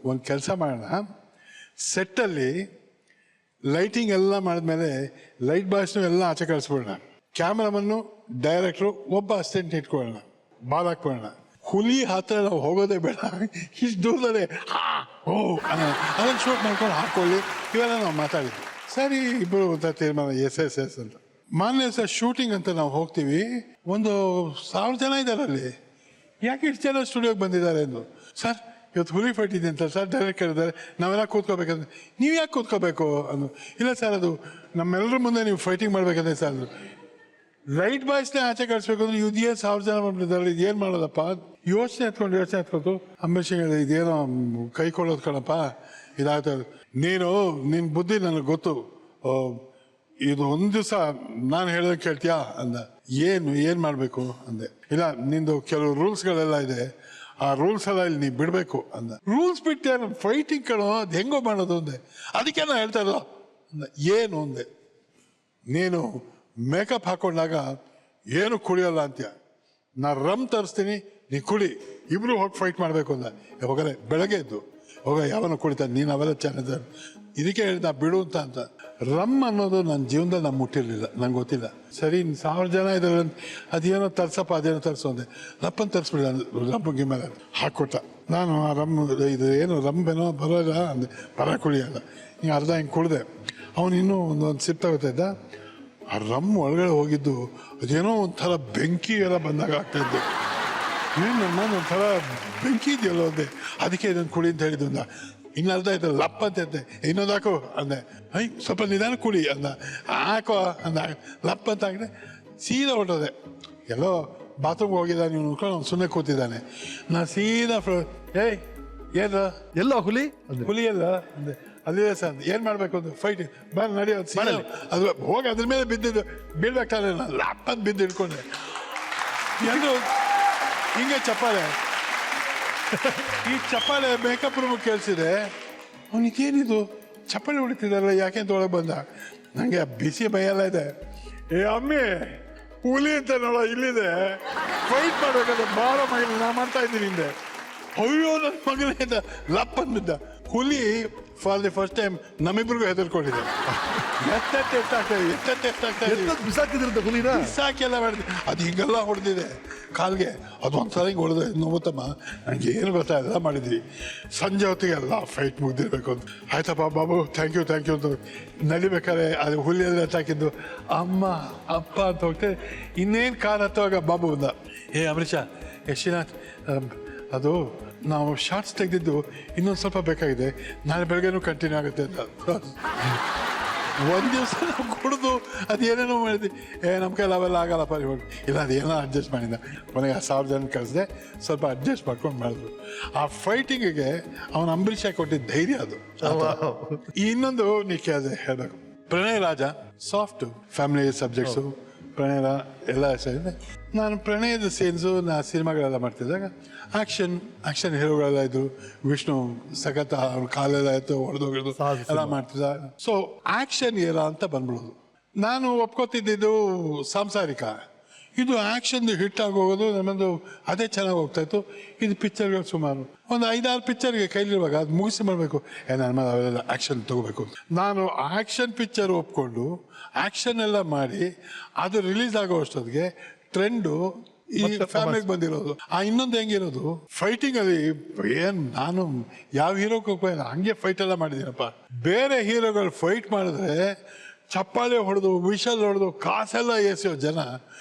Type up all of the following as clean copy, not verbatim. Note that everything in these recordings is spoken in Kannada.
ಒಂದು ಕೆಲಸ ಮಾಡೋಣ, ಸೆಟ್ಟಲ್ಲಿ ಲೈಟಿಂಗ್ ಎಲ್ಲ ಮಾಡಿದ್ಮೇಲೆ ಲೈಟ್ ಬಾಯ್ಸ್ನು ಎಲ್ಲ ಆಚೆ ಕಳಿಸ್ಬಿಡೋಣ, ಕ್ಯಾಮ್ರಾಮನ್ನು ಡೈರೆಕ್ಟ್ರು ಒಬ್ಬ ಅಸಿಸ್ಟೆಂಟ್ ಇಟ್ಕೊಳ್ಳೋಣ, ಬಾಲ್ ಹಾಕ್ಕೊಳ್ಳೋಣ. ಹುಲಿ ಹತ್ರ ನಾವು ಹೋಗೋದೇ ಬೇಡ, ಇಷ್ಟು ದೂರದಲ್ಲೇ ಅದನ್ನು ಶೂಟ್ ಮಾಡ್ಕೊಂಡು ಹಾಕ್ಕೊಳ್ಳಿ, ಇವೆಲ್ಲ ನಾವು ಮಾತಾಡಿದ್ವಿ. ಸರಿ, ಇಬ್ಬರು ಅಂತ ತೀರ್ಮಾನ, ಎಸ್ ಅಂತ. ಮಾನ್ಯ ಸರ್ ಶೂಟಿಂಗ್ ಅಂತ ನಾವು ಹೋಗ್ತೀವಿ, ಒಂದು 1000 ಜನ ಇದ್ದಾರೆ ಅಲ್ಲಿ, ಯಾಕೆ ಇಷ್ಟು ಜನ ಸ್ಟುಡಿಯೋಗೆ ಬಂದಿದ್ದಾರೆ ಎಂದು. ಸರ್ ಇವತ್ತು ಹುಲಿ ಫೈಟ್ ಇದೆ ಅಂತ ಸರ್ ಡೈರೆಕ್ಟ್ ಹೇಳಿದ್ದಾರೆ, ನಾವೆಲ್ಲ ಕೂತ್ಕೋಬೇಕಂದ್ರೆ. ನೀವು ಯಾಕೆ ಕೂತ್ಕೋಬೇಕು ಅಂದು. ಇಲ್ಲ ಸರ್, ಅದು ನಮ್ಮೆಲ್ಲರ ಮುಂದೆ ನೀವು ಫೈಟಿಂಗ್ ಮಾಡ್ಬೇಕಂದ್ರೆ ಸರ್, ಅದು ಲೈಟ್ ಬಾಯ್ಸ್ನೇ ಆಚೆ ಕಳಿಸ್ಬೇಕು ಅಂದ್ರೆ ಇದೇ 1000 ಜನ ಬಂದಿದ್ದಾರೆ, ಇದೇನು ಮಾಡೋದಪ್ಪ. ಯೋಚನೆ ಎತ್ಕೊಂಡು ಅಂಬರೀಷ್ ಹೇಳಿದೆ, ಇದೇನೋ ಕೈ ಕೊಡೋದು ಕಣಪ್ಪ, ಇದಾಗ್ತದೆ. ನಿನ್ನ ಬುದ್ಧಿ ನನಗೆ ಗೊತ್ತು, ಇದು ಒಂದು ದಿವಸ ನಾನು ಹೇಳ್ದಂಗೆ ಕೇಳ್ತೀಯಾ ಅಂದ. ಏನು ಮಾಡಬೇಕು ಅಂದೆ. ಇಲ್ಲ, ನಿಂದು ಕೆಲವು ರೂಲ್ಸ್ಗಳೆಲ್ಲ ಇದೆ, ಆ ರೂಲ್ಸ್ ಎಲ್ಲ ಇಲ್ಲಿ ನೀವು ಬಿಡಬೇಕು ಅಂದ. ರೂಲ್ಸ್ ಬಿಟ್ಟೆ ಫೈಟಿಂಗ್ ಕಣೋ, ಅದು ಹೆಂಗೋ ಮಾಡೋದು ಅಂದೆ. ಅದಕ್ಕೆ ನಾನು ಹೇಳ್ತಾ ಇರೋ ಅಂದ. ಏನು ಅಂದೆ, ನೀನು ಮೇಕಪ್ ಹಾಕೊಂಡಾಗ ಏನು ಕುಡಿಯೋಲ್ಲ ಅಂತೀಯ, ನಾ ರಮ್ ತರಿಸ್ತೀನಿ, ನೀ ಕುಡಿ, ಇಬ್ರು ಹೋಗಿ ಫೈಟ್ ಮಾಡಬೇಕು ಅಂದ. ಹೋಗಲೇ ಬೆಳಗ್ಗೆ ಎದ್ದು ಯಾವನ ಕುಡಿತಾನೆ, ನೀನು ಅವೆಲ್ಲ ಚೆನ್ನಾಗಿ. ಇದಕ್ಕೆ ಹೇಳಿದ ಬಿಡು ಅಂತ. ರಮ್ ಅನ್ನೋದು ನನ್ನ ಜೀವನದಲ್ಲಿ ನಾನು ಮುಟ್ಟಿರಲಿಲ್ಲ, ನಂಗೆ ಗೊತ್ತಿಲ್ಲ. ಸರಿ 1000 ಜನ ಇದ್ದಾರೆ, ಅದೇನೋ ತರ್ಸಪ್ಪ, ಅದೇನೋ ತರಿಸು ಅಂದೆ. ರಪ್ಪನ್ನು ತರಿಸ್ಬಿಡ, ರಮ್ಮಿಗೆ ಮೇಲೆ ಹಾಕ್ಕೊಟ್ಟ. ನಾನು ಆ ಇದು ಏನು ರಮ್ಮೇನೋ ಬರೋಲ್ಲ ಅಂದೆ, ಪರ ಕುಳಿಯಲ್ಲ. ಹಿಂಗೆ ಅರ್ಧ ಹಿಂಗೆ ಕುಡಿದೆ. ಅವನು ಇನ್ನೂ ಒಂದು ಸಿಪ್ ತಗೋತಾ ಇದ್ದ. ಆ ರಮ್ ಒಳಗಡೆ ಹೋಗಿದ್ದು ಅದೇನೋ ಒಂಥರ ಬೆಂಕಿ ಎಲ್ಲ ಬಂದಾಗ ಆಗ್ತಾಯಿದ್ದು. ಏನು ನಾನು ಒಂಥರ ಬೆಂಕಿ ಇದೆಯಲ್ಲೋ ಅಂದೆ. ಅದಕ್ಕೆ ಇದನ್ನು ಕುಡಿ ಅಂತ ಹೇಳಿದ್ದು ಅಂದ. ಇನ್ನು ಅರ್ಧ ಆಯ್ತು, ಲಪ್ಪ ಅಂತ ಇನ್ನೊಂದು ಹಾಕು ಅಂದೆ. ಸ್ವಲ್ಪ ನಿಧಾನ ಕುಡಿ ಅಂದ. ಹಾಕೋ ಅಂದ. ಲಪ್ಪ ಅಂತ ಹಾಕಿದೆ, ಸೀದಾ ಹೊಟ್ಟೋದೆ. ಎಲ್ಲೋ ಬಾತ್ರೂಮ್ಗೆ ಹೋಗಿದ್ದಾನೆ ನೀವು ನೋಡ್ಕೊಂಡು ಅವ್ನು ಸುಮ್ಮನೆ ಕೂತಿದ್ದಾನೆ. ನಾ ಸೀದಾ ಏನು ಎಲ್ಲೋ ಹುಲಿ ಎಲ್ಲ ಅಂದೆ. ಅದೇ ಸರ್ ಏನು ಮಾಡಬೇಕು ಅಂತ. ಫೈಟ್ ಬಂದು ನಡೆಯೋದು ಅದು ಹೋಗಿ ಅದ್ರ ಮೇಲೆ ಬಿದ್ದಿದ್ದು ಬೀಳ್ಬೇಕಾದ್ರೆ ನಾನು ಲಪ್ಪಂತ ಬಿದ್ದು ಹಿಡ್ಕೊಂಡೆ. ಎಲ್ಲರೂ ಹಿಂಗೆ ಚಪ್ಪಾಳೆ, ಈ ಚಪ್ಪಾಳೆ ಮೇಕಪ್ ರೂಮ್ ಕೇಳಿಸಿದೆ. ಅವನಿಗೇನಿದು ಚಪ್ಪಾಳೆ ಹೊಡಿತಿದ್ದಾರಲ್ಲ ಯಾಕೆ ಅಂತ ಒಳಗೆ ಬಂದ. ನನಗೆ ಬಿಸಿ ಮೈಯೆಲ್ಲ ಇದೆ. ಅಮ್ಮಿ ಹುಲಿ ಅಂತ ನೋಡ ಇಲ್ಲಿದೆ, ಫೈಟ್ ಮಾಡ್ಬೇಕಾದ್ರೆ ಬಾರ ಮಗನ ನಾ ಮಾಡ್ತಾ ಇದ್ದೀನಿ ಹಿಂದೆ. ಅಯ್ಯೋ ನನ್ನ ಮಗನೇ ಅಂತ ಲಪ್ಪನ್ ಬಿದ್ದ. ಹುಲಿ ಫಾರ್ ದಿ ಫಸ್ಟ್ ಟೈಮ್ ನಮ್ಮಿಬ್ರಿಗೂ ಹೆದರ್ಕೊಂಡಿದೆ. ಬಿಸಾಕಿದ್ರಂತ ಹುಲಿನ ಬಿಸಾಕೆಲ್ಲ ಮಾಡಿದೆ. ಅದು ಹಿಂಗೆಲ್ಲ ಹೊಡೆದಿದೆ ಕಾಲ್ಗೆ. ಅದು ಒಂದ್ಸಲ ಹಿಂಗೆ ಹೊಡೆದ ನೋವುತ್ತಮ್ಮ, ನನಗೆ ಏನು ಗೊತ್ತಾಗಲ್ಲ ಮಾಡಿದ್ವಿ. ಸಂಜೆ ಹೊತ್ತಿಗೆ ಎಲ್ಲ ಫೈಟ್ ಮುಗ್ದಿರ್ಬೇಕು ಅಂತ. ಆಯ್ತಪ್ಪ ಬಾಬು, ಥ್ಯಾಂಕ್ ಯು ಅಂತ ನಡಿಬೇಕಾದ್ರೆ ಅದು ಹುಲಿಯೆಲ್ಲ ಹಾಕಿದ್ದು ಅಮ್ಮ ಅಪ್ಪ ಅಂತ ಹೋಗ್ತೇವೆ. ಇನ್ನೇನು ಕಾರ್ ಹತ್ತುವಾಗ ಬಾಬು ಬಂದ. ಅಂಬರೀಷ ಯಶಿನಾಥ್, ಅದು ನಾವು ಶಾರ್ಟ್ಸ್ ತೆಗೆದಿದ್ದು ಇನ್ನೊಂದು ಸ್ವಲ್ಪ ಬೇಕಾಗಿದೆ, ನಾಳೆ ಬೆಳಗ್ಗೆನೂ ಕಂಟಿನ್ಯೂ ಆಗುತ್ತೆ ಅಂತ. ಒಂದು ದಿವಸ ನಾವು ಕುಡಿದು ಅದೇನೇನೋ ಮಾಡಿದ್ವಿ. ನಮ್ಮ ಕೈಲಿ ಅವೆಲ್ಲ ಆಗಲ್ಲಪ್ಪ ಇಲ್ಲ, ಅದೇನೋ ಅಡ್ಜಸ್ಟ್ ಮಾಡಿದ. ಕೊನೆಗೆ 1000 ಜನ ಕಳಿಸಿದೆ, ಸ್ವಲ್ಪ ಅಡ್ಜಸ್ಟ್ ಮಾಡ್ಕೊಂಡು ಮಾಡಿದ್ರು. ಆ ಫೈಟಿಂಗಿಗೆ ಅವನು ಅಂಬರೀಷ ಕೊಟ್ಟಿದ್ದ ಧೈರ್ಯ ಅದು. ಇನ್ನೊಂದು ನೀ ಕೇಳಿದೆ ಹೇಳಬೇಕು. ಪ್ರಣಯ್ ರಾಜ ಸಾಫ್ಟು ಫ್ಯಾಮಿಲಿ ಸಬ್ಜೆಕ್ಟ್ಸು, ಪ್ರಣಯ ಎಲ್ಲ ಸೇರಿದೆ. ನಾನು ಪ್ರಣಯದ ಸೀನ್ಸು ನಾ ಸಿನಿಮಾಗಳೆಲ್ಲ ಮಾಡ್ತಿದ್ದಾಗ ಆಕ್ಷನ್ ಹೀರೋಗಳೆಲ್ಲ ಇದ್ರು. ವಿಷ್ಣು ಸಖತ್ ಅವ್ರ ಕಾಲೆಲ್ಲ ಆಯ್ತು ಹೊಡೆದೋಗಿದ್ದು ಎಲ್ಲ ಮಾಡ್ತಿದ್ದ. ಸೊ ಆಕ್ಷನ್ ಏರ ಅಂತ ಬಂದ್ಬಿಡೋದು. ನಾನು ಒಪ್ಕೋತಿದ್ದು ಸಾಂಸಾರಿಕ. ಇದು ಆಕ್ಷನ್ ಹಿಟ್ ಆಗೋಗೋದು ನಮ್ಮದು ಅದೇ ಚೆನ್ನಾಗಿ ಹೋಗ್ತಾಯಿತ್ತು. ಇದು ಪಿಕ್ಚರ್ಗಳು ಸುಮಾರು ಒಂದು 5-6 ಪಿಕ್ಚರ್ಗೆ ಕೈಲಿರುವಾಗ ಅದು ಮುಗಿಸಿ ಮಾಡಬೇಕು. ನನ್ನ ಮೇಲೆ ಅವೆಲ್ಲ ಆ್ಯಕ್ಷನ್ ತೊಗೋಬೇಕು. ನಾನು ಆ್ಯಕ್ಷನ್ ಪಿಕ್ಚರ್ ಒಪ್ಕೊಂಡು ಆ್ಯಕ್ಷನ್ ಎಲ್ಲ ಮಾಡಿ ಅದು ರಿಲೀಸ್ ಆಗೋ ಅಷ್ಟೊತ್ತಿಗೆ ಟ್ರೆಂಡು ಈ ಫ್ಯಾಮಿಲಿಗೆ ಬಂದಿರೋದು. ಇನ್ನೊಂದು ಹೆಂಗಿರೋದು ಫೈಟಿಂಗ್ ಅಲ್ಲಿ ನಾನು ಯಾವ ಹೀರೋಕ್ಕೆ ಹೋಗ್ಬೋದು ಹಂಗೆ ಫೈಟ್ ಎಲ್ಲ ಮಾಡಿದ್ದೀನಪ್ಪ. ಬೇರೆ ಹೀರೋಗಳು ಫೈಟ್ ಮಾಡಿದ್ರೆ ಚಪ್ಪಾಳೆ ಹೊಡೆದು ವಿಷಲ್ ಹೊಡೆದು ಕಾಸೆಲ್ಲ ಎಸೆಯೋ ಜನ.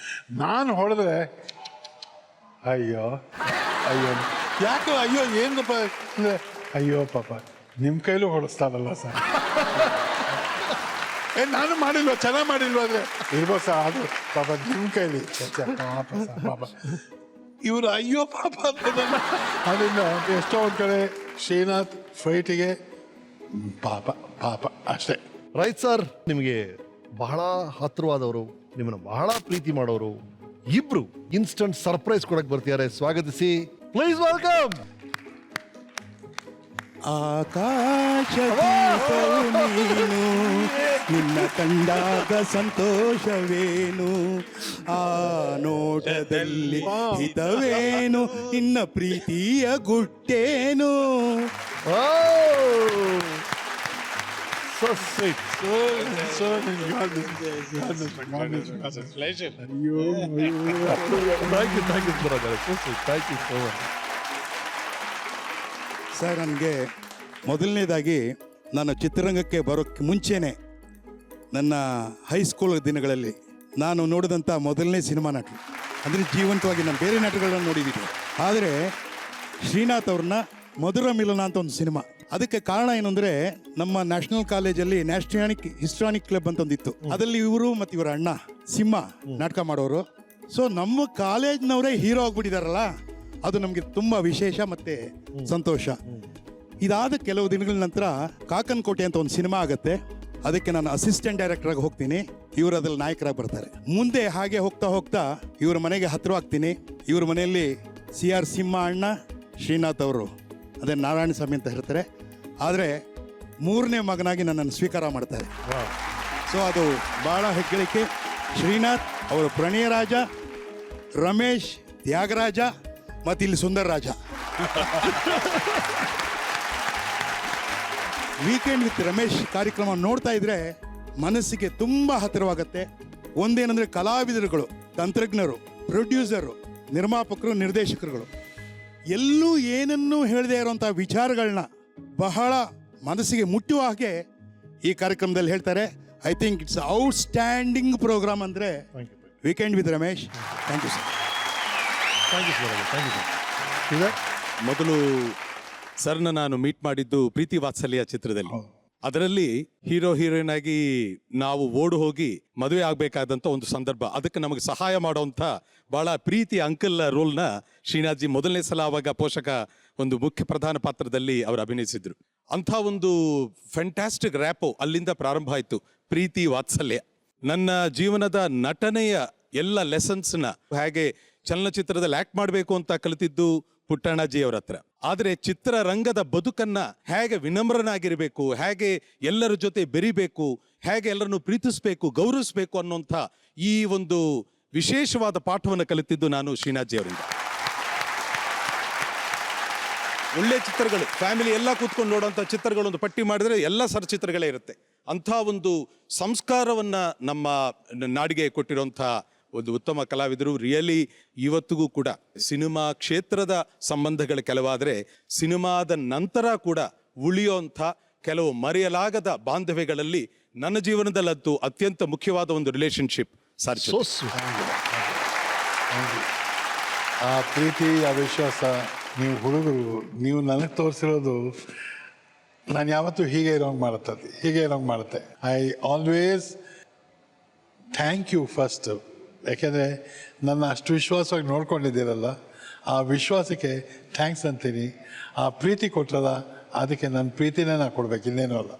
ನಾನು ಹೊಡೆದ್ರೆ ಅಯ್ಯೋ ಯಾಕೆ ಏನಪ್ಪ ಅಂದರೆ ಅಯ್ಯೋ ಪಾಪ ನಿಮ್ಮ ಕೈಲೂ ಹೊಡೆಸ್ತಾರಲ್ಲ ಸರ್, ನಾನು ಮಾಡಿಲ್ವ ಚೆನ್ನಾಗಿ ಮಾಡಿಲ್ವ ಅಂದರೆ ಇರ್ಬೋದು ಸರ್, ಅದು ಪಾಪ ನಿಮ್ಮ ಕೈಲಿ ಪಾಪ ಇವರು ಅಯ್ಯೋ ಪಾಪ ಅಂತ. ಅದರಿಂದ ಎಷ್ಟೋ ಒಂದು ಕಡೆ ಶ್ರೀನಾಥ್ ಫೈಟಿಗೆ ಪಾಪ ಅಷ್ಟೇ. ರೈಟ್ ಸರ್, ನಿಮಗೆ ಬಹಳ ಹತ್ತಿರವಾದವರು, ನಿಮ್ಮನ್ನು ಬಹಳ ಪ್ರೀತಿ ಮಾಡೋರು ಇಬ್ರು ಇನ್ಸ್ಟಂಟ್ ಸರ್ಪ್ರೈಸ್ ಕೊಡಕ್ಕೆ ಬರ್ತಿದ್ದಾರೆ. ಸ್ವಾಗತಿಸಿ, ಪ್ಲೀಸ್ ವೆಲ್ಕಮ್. ಆಕಾಶ ನೀನು, ನಿನ್ನ ಕಂಡಾಗ ಸಂತೋಷವೇನು, ಆ ನೋಟದಲ್ಲಿ ಹಿತವೇನು, ನಿನ್ನ ಪ್ರೀತಿಯ ಗುಟ್ಟೇನು. So sweet. So God is pleasure. Thank you brother. So sweet. Thank you so much. Sir, ನನಗೆ ಮೊದಲನೇದಾಗಿ ನಾನು ಚಿತ್ರರಂಗಕ್ಕೆ ಬರೋಕ್ಕೆ ಮುಂಚೆನೇ ನನ್ನ ಹೈಸ್ಕೂಲ್ ದಿನಗಳಲ್ಲಿ ನಾನು ನೋಡಿದಂಥ ಮೊದಲನೇ ಸಿನಿಮಾ ನಟರು ಅಂದರೆ ಜೀವಂತವಾಗಿ ನಾನು ಬೇರೆ ನಟರುಗಳನ್ನ ನೋಡಿದ್ದೀನಿ, ಆದರೆ ಶ್ರೀನಾಥ್ ಅವ್ರನ್ನ ಮಧುರ ಮಿಲನ ಅಂತ ಒಂದು ಸಿನಿಮಾ. ಅದಕ್ಕೆ ಕಾರಣ ಏನು ಅಂದರೆ ನಮ್ಮ ನ್ಯಾಷನಲ್ ಕಾಲೇಜಲ್ಲಿ ಹಿಸ್ಟಾನಿಕ್ ಕ್ಲಬ್ ಅಂತ ಒಂದಿತ್ತು. ಅದರಲ್ಲಿ ಇವರು ಮತ್ತು ಇವರ ಅಣ್ಣ ಸಿಂಹ ನಾಟಕ ಮಾಡೋರು. ಸೊ ನಮ್ಮ ಕಾಲೇಜ್ನವರೇ ಹೀರೋ ಆಗ್ಬಿಟ್ಟಿದಾರಲ್ಲ, ಅದು ನಮಗೆ ತುಂಬ ವಿಶೇಷ ಮತ್ತು ಸಂತೋಷ. ಇದಾದ ಕೆಲವು ದಿನಗಳ ನಂತರ ಕಾಕನ್ ಕೋಟೆ ಅಂತ ಒಂದು ಸಿನಿಮಾ ಆಗುತ್ತೆ. ಅದಕ್ಕೆ ನಾನು ಅಸಿಸ್ಟೆಂಟ್ ಡೈರೆಕ್ಟರ್ ಆಗಿ ಹೋಗ್ತೀನಿ, ಇವರು ಅದ್ರಲ್ಲಿ ನಾಯಕರಾಗಿ ಬರ್ತಾರೆ. ಮುಂದೆ ಹಾಗೆ ಹೋಗ್ತಾ ಹೋಗ್ತಾ ಇವ್ರ ಮನೆಗೆ ಹತ್ತಿರವಾಗ್ತೀನಿ. ಇವ್ರ ಮನೆಯಲ್ಲಿ CR ಸಿಂಹ ಅಣ್ಣ, ಶ್ರೀನಾಥ್ ಅವರು, ಅದೇ ನಾರಾಯಣ ಸ್ವಾಮಿ ಅಂತ ಹೇಳ್ತಾರೆ. ಆದರೆ 3ನೇ ಮಗನಾಗಿ ನನ್ನನ್ನು ಸ್ವೀಕಾರ ಮಾಡ್ತಾರೆ. ಸೊ ಅದು ಭಾಳ ಹೆಗ್ಗಳಿಕೆ. ಶ್ರೀನಾಥ್ ಅವರು ಪ್ರಣಯ ರಾಜ, ರಮೇಶ್ ತ್ಯಾಗರಾಜ, ಮತ್ತು ಇಲ್ಲಿ ಸುಂದರ್ ರಾಜ. ವೀಕೆಂಡ್ ವಿತ್ ರಮೇಶ್ ಕಾರ್ಯಕ್ರಮ ನೋಡ್ತಾ ಇದ್ರೆ ಮನಸ್ಸಿಗೆ ತುಂಬ ಹತ್ತಿರವಾಗತ್ತೆ. ಒಂದೇನೆಂದರೆ ಕಲಾವಿದರುಗಳು, ತಂತ್ರಜ್ಞರು, ಪ್ರೊಡ್ಯೂಸರು, ನಿರ್ಮಾಪಕರು, ನಿರ್ದೇಶಕರುಗಳು ಎಲ್ಲೂ ಏನನ್ನೂ ಹೇಳದೇ ಇರುವಂಥ ವಿಚಾರಗಳನ್ನ ಬಹಳ ಮನಸ್ಸಿಗೆ ಮುಟ್ಟುವ ಹಾಗೆ ಈ ಕಾರ್ಯಕ್ರಮದಲ್ಲಿ ಹೇಳ್ತಾರೆ. I think it's outstanding programme ಅಂದರೆ weekend with Ramesh. Thank you sir. Thank you sir. Thank you sir. ಮೊದಲು ಸರ್ನ ನಾನು ಮೀಟ್ ಮಾಡಿದ್ದು ಪ್ರೀತಿ ವಾತ್ಸಲ್ಯ ಚಿತ್ರದಲ್ಲಿ. ಅದರಲ್ಲಿ ಹೀರೋ ಹೀರೋಯಿನ್ ಆಗಿ ನಾವು ಓಡು ಹೋಗಿ ಮದುವೆ ಆಗ್ಬೇಕಾದಂತ ಒಂದು ಸಂದರ್ಭ. ಅದಕ್ಕೆ ನಮಗೆ ಸಹಾಯ ಮಾಡುವಂತ ಬಹಳ ಪ್ರೀತಿ ಅಂಕಲ್ ರೋಲ್ನ ಶ್ರೀನಾಥ್ಜಿ ಮೊದಲನೇ ಸಲ ಅವಾಗ ಪೋಷಕ ಒಂದು ಮುಖ್ಯ ಪ್ರಧಾನ ಪಾತ್ರದಲ್ಲಿ ಅವರು ಅಭಿನಯಿಸಿದ್ರು. ಅಂಥ ಒಂದು ಫ್ಯಾಂಟಾಸ್ಟಿಕ್ ರ್ಯಾಪೋ ಅಲ್ಲಿಂದ ಪ್ರಾರಂಭ ಆಯಿತು ಪ್ರೀತಿ ವಾತ್ಸಲ್ಯ. ನನ್ನ ಜೀವನದ ನಟನೆಯ ಎಲ್ಲ ಲೆಸನ್ಸ್ನ ಹೇಗೆ ಚಲನಚಿತ್ರದಲ್ಲಿ ಆಕ್ಟ್ ಮಾಡಬೇಕು ಅಂತ ಕಲಿತಿದ್ದು ಪುಟ್ಟಣ್ಣಜಿ ಅವರ ಹತ್ರ. ಆದರೆ ಚಿತ್ರರಂಗದ ಬದುಕನ್ನ ಹೇಗೆ ವಿನಮ್ರನಾಗಿರಬೇಕು, ಹೇಗೆ ಎಲ್ಲರ ಜೊತೆ ಬೆರಿಬೇಕು, ಹೇಗೆ ಎಲ್ಲರನ್ನು ಪ್ರೀತಿಸಬೇಕು, ಗೌರವಿಸಬೇಕು ಅನ್ನುವಂಥ ಈ ಒಂದು ವಿಶೇಷವಾದ ಪಾಠವನ್ನು ಕಲಿತಿದ್ದು ನಾನು ಶ್ರೀನಾಥ್ಜಿ ಅವರಿಂದ. ಒಳ್ಳೆ ಚಿತ್ರಗಳು, ಫ್ಯಾಮಿಲಿ ಎಲ್ಲ ಕೂತ್ಕೊಂಡು ನೋಡುವಂಥ ಚಿತ್ರಗಳು ಒಂದು ಪಟ್ಟಿ ಮಾಡಿದ್ರೆ ಎಲ್ಲ ಚಿತ್ರಗಳೇ ಇರುತ್ತೆ. ಅಂಥ ಒಂದು ಸಂಸ್ಕಾರವನ್ನ ನಮ್ಮ ನಾಡಿಗೆ ಕೊಟ್ಟಿರುವಂಥ ಒಂದು ಉತ್ತಮ ಕಲಾವಿದರು. ರಿಯಲಿ ಇವತ್ತಿಗೂ ಕೂಡ ಸಿನಿಮಾ ಕ್ಷೇತ್ರದ ಸಂಬಂಧಗಳು ಕೆಲವಾದರೆ ಸಿನಿಮಾದ ನಂತರ ಕೂಡ ಉಳಿಯುವಂಥ ಕೆಲವು ಮರೆಯಲಾಗದ ಬಾಂಧವ್ಯಗಳಲ್ಲಿ ನನ್ನ ಜೀವನದಲ್ಲಂತೂ ಅತ್ಯಂತ ಮುಖ್ಯವಾದ ಒಂದು ರಿಲೇಶನ್ಶಿಪ್ ಸರ್. So sweet. ಆ ಪ್ರೀತಿ, ಆ ವಿಶ್ವಾಸ, ನೀವು ಹುಡುಗರು, ನೀವು ನನಗೆ ತೋರಿಸಿರೋದು ನಾನು ಯಾವತ್ತೂ ಹೀಗೆ ಇರೋಂಗೆ ಮಾಡುತ್ತೆ. I always thank you first. ಯಾಕೆಂದರೆ ನನ್ನ ಅಷ್ಟು ವಿಶ್ವಾಸವಾಗಿ ನೋಡ್ಕೊಂಡಿದ್ದೀರಲ್ಲ, ಆ ವಿಶ್ವಾಸಕ್ಕೆ ಥ್ಯಾಂಕ್ಸ್ ಅಂತೀನಿ. ಆ ಪ್ರೀತಿ ಕೊಟ್ಟರಲ್ಲ, ಅದಕ್ಕೆ ನನ್ನ ಪ್ರೀತಿನೇ ನಾನು ಕೊಡ್ಬೇಕು, ಇನ್ನೇನೂ ಅಲ್ಲ.